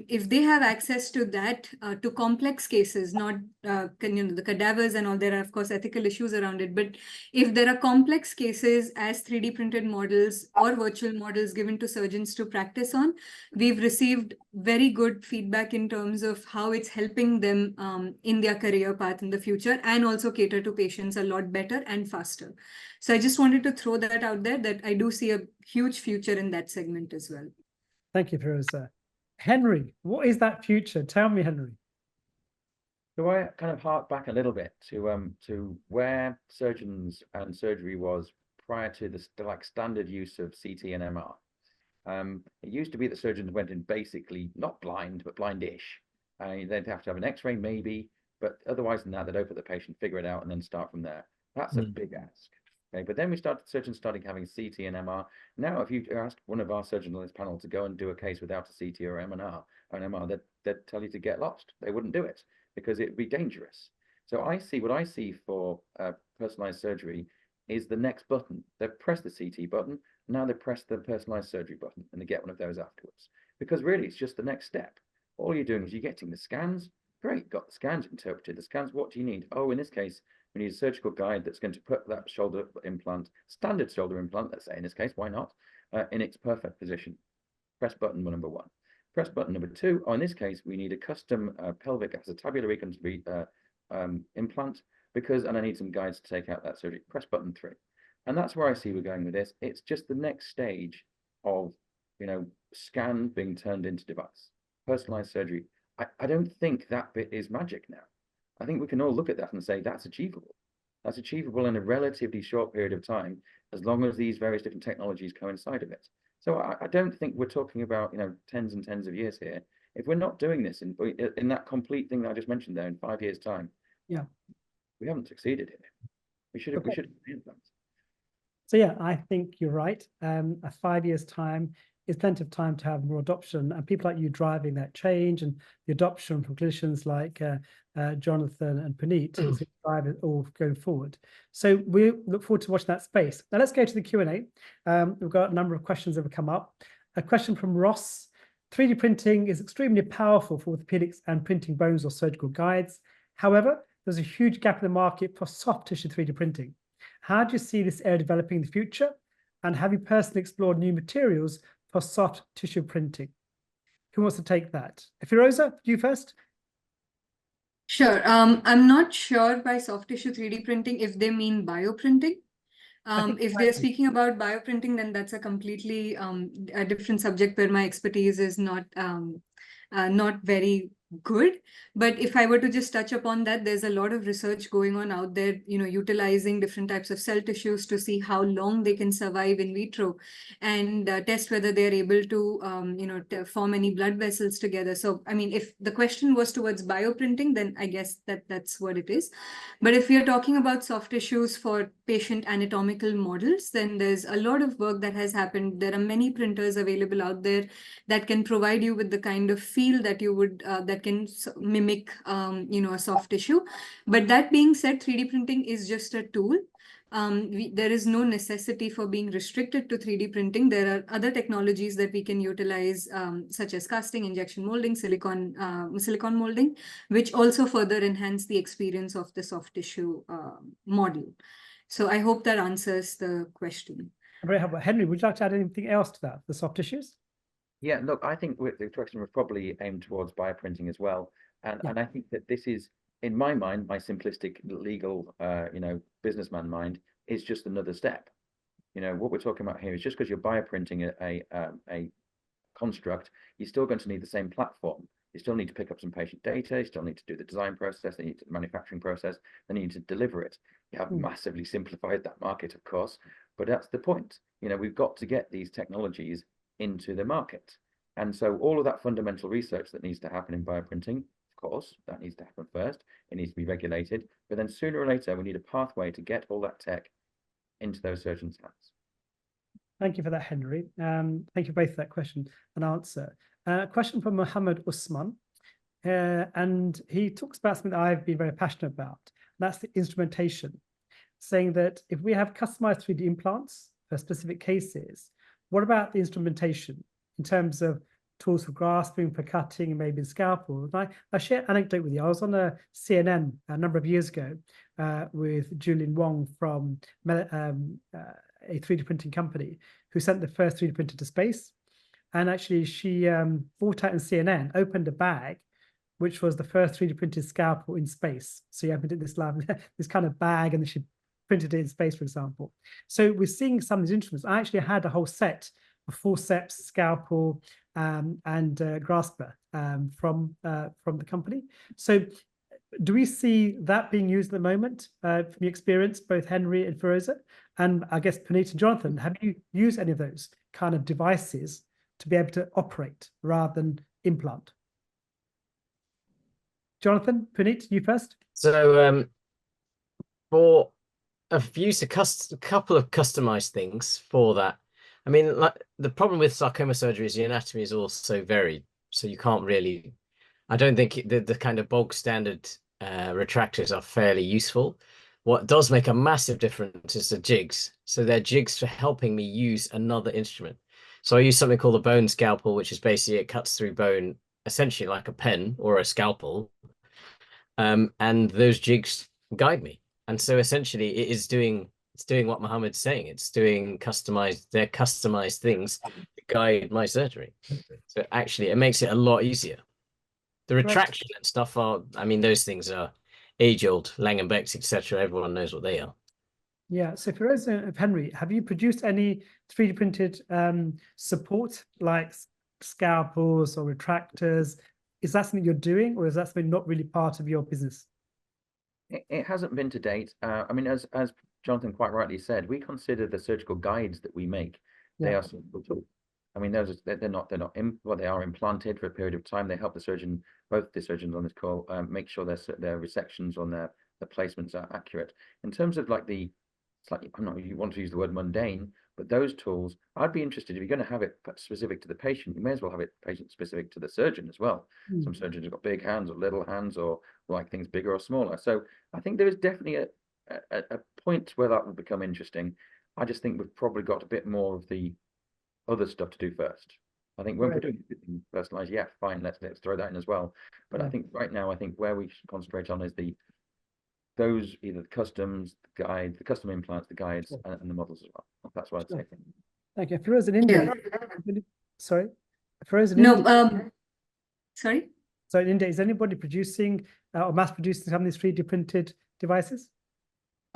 If they have access to that, to complex cases, not the cadavers and all, there are of course ethical issues around it. But if there are complex cases as 3D printed models or virtual models given to surgeons to practice on, we've received very good feedback in terms of how it's helping them in their career path in the future, and also cater to patients a lot better and faster. So I just wanted to throw that out there, that I do see a huge future in that segment as well. Thank you, Firoza. Henry, what is that future? Tell me, Henry. So I kind of hark back a little bit to where surgeons and surgery was prior to the standard use of CT and MR. It used to be that surgeons went in basically not blind, but blindish. They'd have to have an X-ray maybe, but otherwise than that, they'd open the patient, figure it out, and then start from there. That's a big ask. Okay, but then surgeons started having CT and MR. Now, if you ask one of our surgeons on this panel to go and do a case without a CT or MR, they'd tell you to get lost. They wouldn't do it because it'd be dangerous. So what I see for personalized surgery is the next button. They've pressed the CT button, now they press the personalized surgery button, and they get one of those afterwards. Because really, it's just the next step. All you're doing is you're getting the scans. Great, got the scans interpreted. The scans, what do you need? Oh, in this case, we need a surgical guide that's going to put that shoulder implant, standard shoulder implant, let's say in this case, why not, in its perfect position. Press button number 1. Press button number 2. Oh, in this case, we need a custom pelvic acetabular implant, and I need some guides to take out that surgery. Press button 3. And that's where I see we're going with this. It's just the next stage of, scan being turned into device. Personalized surgery. I don't think that bit is magic now. I think we can all look at that and say that's achievable. That's achievable in a relatively short period of time, as long as these various different technologies coincide with it. So I don't think we're talking about tens and tens of years here. If we're not doing this in that complete thing that I just mentioned there in 5 years' time, we haven't succeeded here. We should have that. So yeah, I think you're right. A 5 years' time is plenty of time to have more adoption, and people like you driving that change and the adoption from clinicians like Jonathan and Puneet to drive it all going forward. So we look forward to watching that space. Now let's go to the Q&A. We've got a number of questions that have come up. A question from Ross. 3D printing is extremely powerful for orthopedics and printing bones or surgical guides. However, there's a huge gap in the market for soft tissue 3D printing. How do you see this area developing in the future? And have you personally explored new materials for soft tissue printing? Who wants to take that? Firoza, you first. Sure. I'm not sure by soft tissue 3D printing if they mean bioprinting. If they're speaking about bioprinting, then that's a completely a different subject where my expertise is not very good. But if I were to just touch upon that, there's a lot of research going on out there, utilizing different types of cell tissues to see how long they can survive in vitro, and test whether they're able to, form any blood vessels together. So, I mean, if the question was towards bioprinting, then I guess that's what it is. But if we are talking about soft tissues for patient anatomical models, then there's a lot of work that has happened. There are many printers available out there that can provide you with the kind of feel that you would that can mimic a soft tissue. But that being said, 3D printing is just a tool. there is no necessity for being restricted to 3D printing. There are other technologies that we can utilize, such as casting, injection molding, silicon molding, which also further enhance the experience of the soft tissue model. So I hope that answers the question. Very helpful. Henry, would you like to add anything else to that, the soft tissues? Yeah, look, I think the question was probably aimed towards bioprinting as well. And I think that this is, in my mind, my simplistic legal, businessman mind, is just another step. What we're talking about here is just because you're bioprinting a construct, you're still going to need the same platform. You still need to pick up some patient data, you still need to do the design process, then you need to the manufacturing process, then you need to deliver it. You have massively simplified that market, of course, but that's the point. We've got to get these technologies into the market. And so all of that fundamental research that needs to happen in bioprinting, of course, that needs to happen first. It needs to be regulated, but then sooner or later, we need a pathway to get all that tech into those surgeons' hands. Thank you for that, Henry. Thank you both for that question and answer. Question from Mohammed Usman, and he talks about something that I've been very passionate about. That's the instrumentation, saying that if we have customized 3D implants for specific cases, what about the instrumentation in terms of tools for grasping, for cutting, and maybe scalpels? And I share an anecdote with you. I was on a CNN a number of years ago with Julian Wong from a 3D printing company who sent the first 3D printer to space. And actually, she brought out in CNN, opened a bag, which was the first 3D printed scalpel in space. So you have this this kind of bag, and then she printed it in space, for example. So we're seeing some of these instruments. I actually had a whole set of forceps, scalpel, and grasper from the company. So do we see that being used at the moment from your experience, both Henry and Feroza? And I guess Puneet and Jonathan, have you used any of those kind of devices to be able to operate rather than implant? Jonathan, Puneet, you first. So for I've used a couple of customized things for that. I mean, like the problem with sarcoma surgery is the anatomy is all so varied, so you can't really. I don't think the kind of bog standard retractors are fairly useful. What does make a massive difference is the jigs. So they're jigs for helping me use another instrument. So I use something called a bone scalpel, which is basically it cuts through bone, essentially like a pen or a scalpel. And those jigs guide me. And so essentially it's doing what Mohammed's saying. It's doing customized things to guide my surgery. So actually it makes it a lot easier. The retraction and stuff I mean, those things are age-old, Langenbecks, etc. Everyone knows what they are. Yeah. So for Henry, have you produced any 3D printed support like scalpels or retractors? Is that something you're doing, or is that something not really part of your business? It hasn't been to date. I mean, as Jonathan quite rightly said, we consider the surgical guides that we make. They are surgical tools. I mean, they are implanted for a period of time. They help the surgeon, both the surgeons on this call, make sure their resections on the placements are accurate. In terms of like you want to use the word mundane, but those tools, I'd be interested if you're going to have it specific to the patient, you may as well have it patient specific to the surgeon as well. Some surgeons have got big hands or little hands or like things bigger or smaller. So I think there is definitely a point where that will become interesting. I just think we've probably got a bit more of the other stuff to do first. I think when we're doing personalized, yeah, fine, let's throw that in as well. But I think right now, I think where we should concentrate on is those either the customs, the guides, the custom implants, the guides, and the models as well. That's what I'd say. Thank you. Feroza in India. Sorry. Feroza in India. Sorry. So in India, is anybody producing or mass producing some of these 3D printed devices?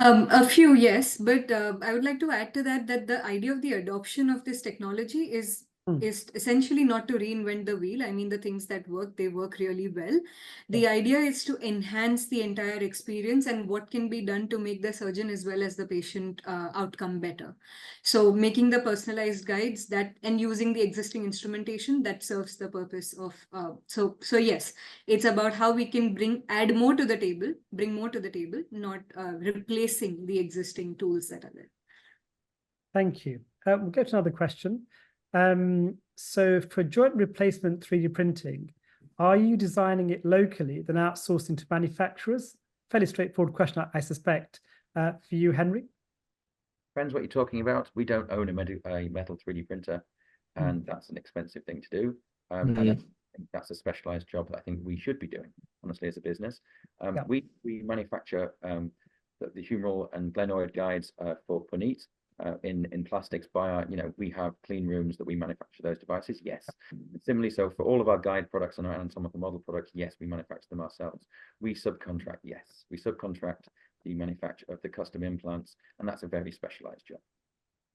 A few, yes, but I would like to add to that the idea of the adoption of this technology is essentially not to reinvent the wheel. I mean, the things that work, they work really well. The idea is to enhance the entire experience and what can be done to make the surgeon as well as the patient outcome better. So making the personalized guides and using the existing instrumentation that serves the purpose of, so yes, it's about how we can bring more to the table, not replacing the existing tools that are there. Thank you. We'll go to another question. So for joint replacement 3D printing, are you designing it locally, then outsourcing to manufacturers? Fairly straightforward question, I suspect, for you, Henry. depends what you're talking about. We don't own a metal 3D printer, and that's an expensive thing to do. And I think that's a specialized job that I think we should be doing, honestly, as a business. We manufacture the humeral and glenoid guides for Puneet in plastics by our, we have clean rooms that we manufacture those devices. Yes. Similarly, so for all of our guide products and our anatomical model products, yes, we manufacture them ourselves. We subcontract, yes, we subcontract the manufacture of the custom implants, and that's a very specialized job.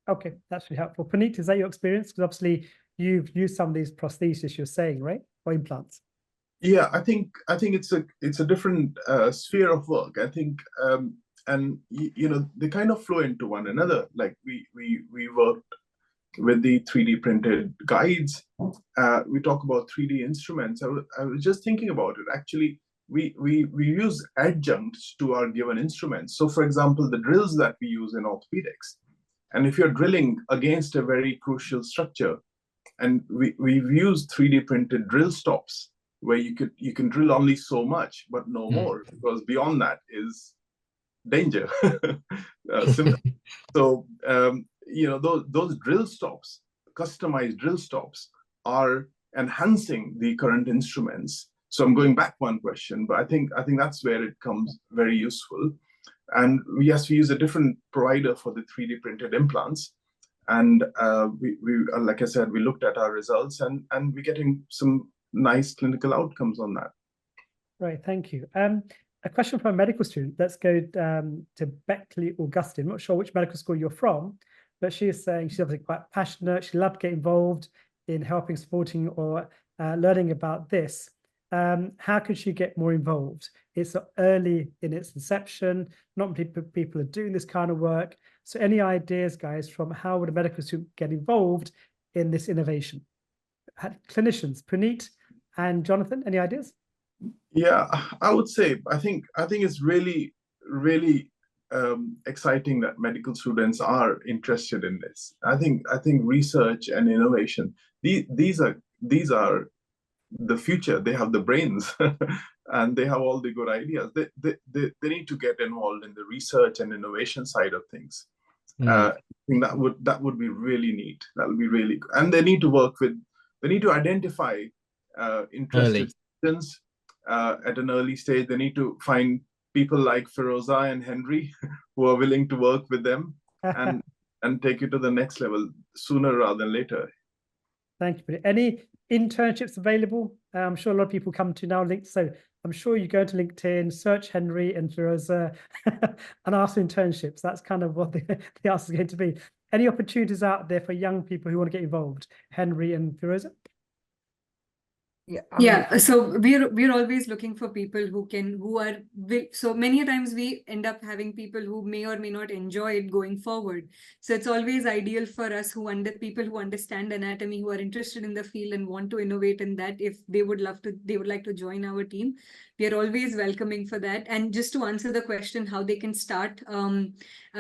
Okay, that's really helpful. Puneet, is that your experience? Because obviously you've used some of these prostheses you're saying, right? Or implants. Yeah, I think it's a different sphere of work. I think and they kind of flow into one another. Like we worked with the 3D printed guides. We talk about 3D instruments. I was just thinking about it. Actually, we use adjuncts to our given instruments. So, for example, the drills that we use in orthopedics, and if you're drilling against a very crucial structure, and we've used 3D printed drill stops where you can drill only so much, but no more, because beyond that is danger. So those drill stops, customized drill stops, are enhancing the current instruments. So I'm going back one question, but I think that's where it comes very useful. And yes, we use a different provider for the 3D printed implants. And we like I said, we looked at our results, and we're getting some nice clinical outcomes on that. Right, thank you. A question from a medical student. Let's go to Beckley Augustine. I'm not sure which medical school you're from, but she is saying she's obviously quite passionate. She loved to get involved in helping, supporting, or learning about this. How could she get more involved? It's early in its inception. Not many people are doing this kind of work. So any ideas, guys, from how would a medical student get involved in this innovation? Clinicians, Puneet and Jonathan, any ideas? Yeah, I would say I think it's really exciting that medical students are interested in this. I think research and innovation, these are the future. They have the brains and they have all the good ideas. They need to get involved in the research and innovation side of things. I think that would be really neat. That would be really good. And they need to identify interested students at an early stage. They need to find people like Feroza and Henry who are willing to work with them and take it to the next level sooner rather than later. Thank you. Any internships available? I'm sure a lot of people come to now linked. So I'm sure you go to LinkedIn, search Henry and Feroza and ask for internships. That's kind of what the answer is going to be. Any opportunities out there for young people who want to get involved? Henry and Feroza? Yeah, so we're always looking for people so many times we end up having people who may or may not enjoy it going forward. So it's always ideal for us people who understand anatomy, who are interested in the field and want to innovate in that. If they would like to join our team, we are always welcoming for that. And just to answer the question, how they can start,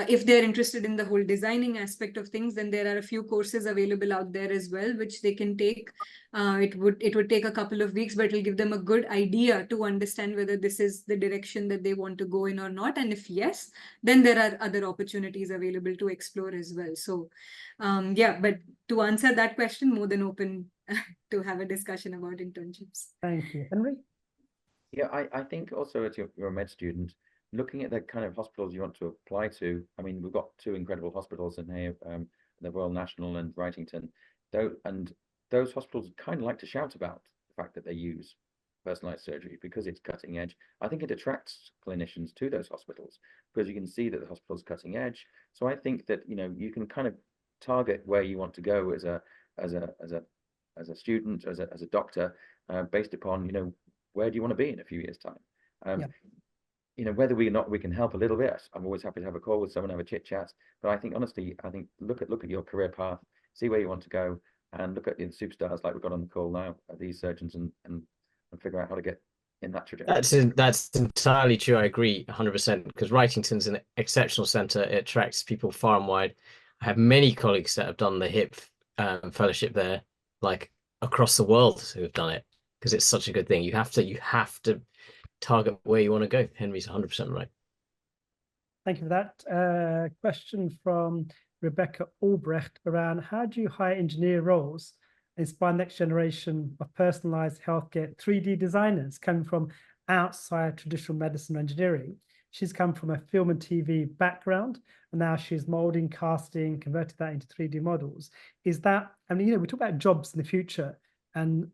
if they're interested in the whole designing aspect of things, then there are a few courses available out there as well, which they can take. It would take a couple of weeks, but it'll give them a good idea to understand whether this is the direction that they want to go in or not. And if yes, then there are other opportunities available to explore as well. So yeah, but to answer that question, more than open to have a discussion about internships. Thank you. Henry? Yeah, I think also as you're a med student, looking at the kind of hospitals you want to apply to. I mean, we've got two incredible hospitals in here, the Royal National and Wrightington. Those hospitals kind of like to shout about the fact that they use personalized surgery because it's cutting edge. I think it attracts clinicians to those hospitals because you can see that the hospital's cutting edge. So I think that you can kind of target where you want to go as a student, as a doctor, based upon where do you want to be in a few years' time. Whether we can help a little bit. I'm always happy to have a call with someone, have a chit chat. But I think honestly, look at your career path, see where you want to go. And look at the superstars like we've got on the call now, these surgeons, and figure out how to get in that trajectory. That's entirely true. I agree 100% because Wrightington's an exceptional centre. It attracts people far and wide. I have many colleagues that have done the hip fellowship there, like across the world, who have done it because it's such a good thing. You have to target where you want to go. Henry's 100% right. Thank you for that. Question from Rebecca Albrecht around how do you hire engineer roles, inspire next generation of personalized healthcare 3D designers coming from outside traditional medicine and engineering? She's come from a film and TV background, and now she's molding, casting, converted that into 3D models. Is that, I mean, we talk about jobs in the future, and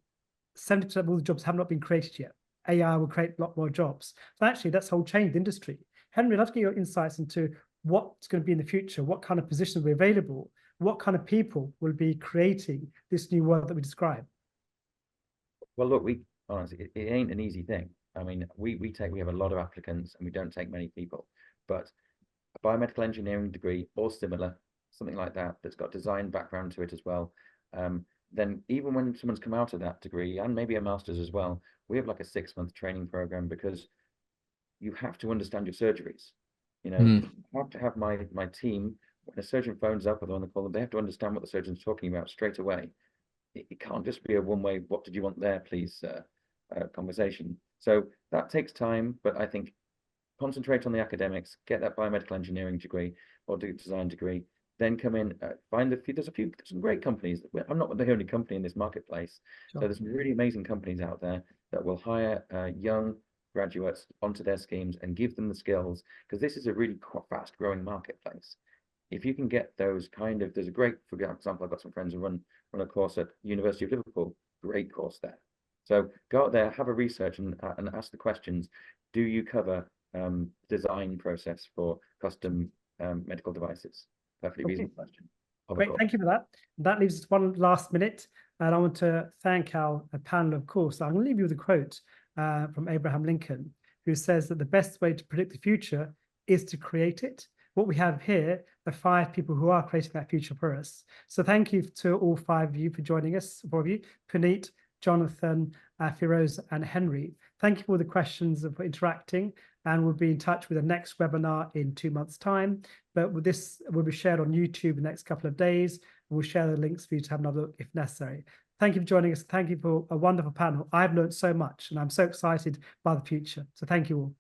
70% of all the jobs have not been created yet. AI will create a lot more jobs. So actually, that's a whole change industry. Henry, I'd love to get your insights into what's going to be in the future, what kind of positions will be available, what kind of people will be creating this new world that we describe. Well, look, honestly, it ain't an easy thing. I mean, we have a lot of applicants and we don't take many people, but a biomedical engineering degree or similar, something like that, that's got design background to it as well. Then even when someone's come out of that degree and maybe a master's as well, we have like a 6-month training program, because you have to understand your surgeries. You have to have my team, when a surgeon phones up or they're on the call, they have to understand what the surgeon's talking about straight away. It can't just be a one-way, what did you want there, please, conversation. So that takes time, but I think concentrate on the academics, get that biomedical engineering degree or design degree, then come in, find there's some great companies. I'm not the only company in this marketplace. Sure. So there's some really amazing companies out there that will hire young graduates onto their schemes and give them the skills, because this is a really fast growing marketplace. If you can get those there's a great, for example, I've got some friends who run a course at University of Liverpool, great course there. So go out there, have a research and ask the questions. Do you cover design process for custom medical devices? Perfectly reasonable question. Great, thank you for that. That leaves us 1 last minute, and I want to thank our panel, of course. I'm going to leave you with a quote from Abraham Lincoln, who says that the best way to predict the future is to create it. What we have here are 5 people who are creating that future for us. So thank you to all 5 of you for joining us, 4 of you, Puneet, Jonathan, Firoz, and Henry. Thank you for all the questions and for interacting, and we'll be in touch with the next webinar in 2 months' time. But with this will be shared on YouTube the next couple of days. We'll share the links for you to have another look if necessary. Thank you for joining us. Thank you for a wonderful panel. I've learned so much, and I'm so excited by the future. So thank you all.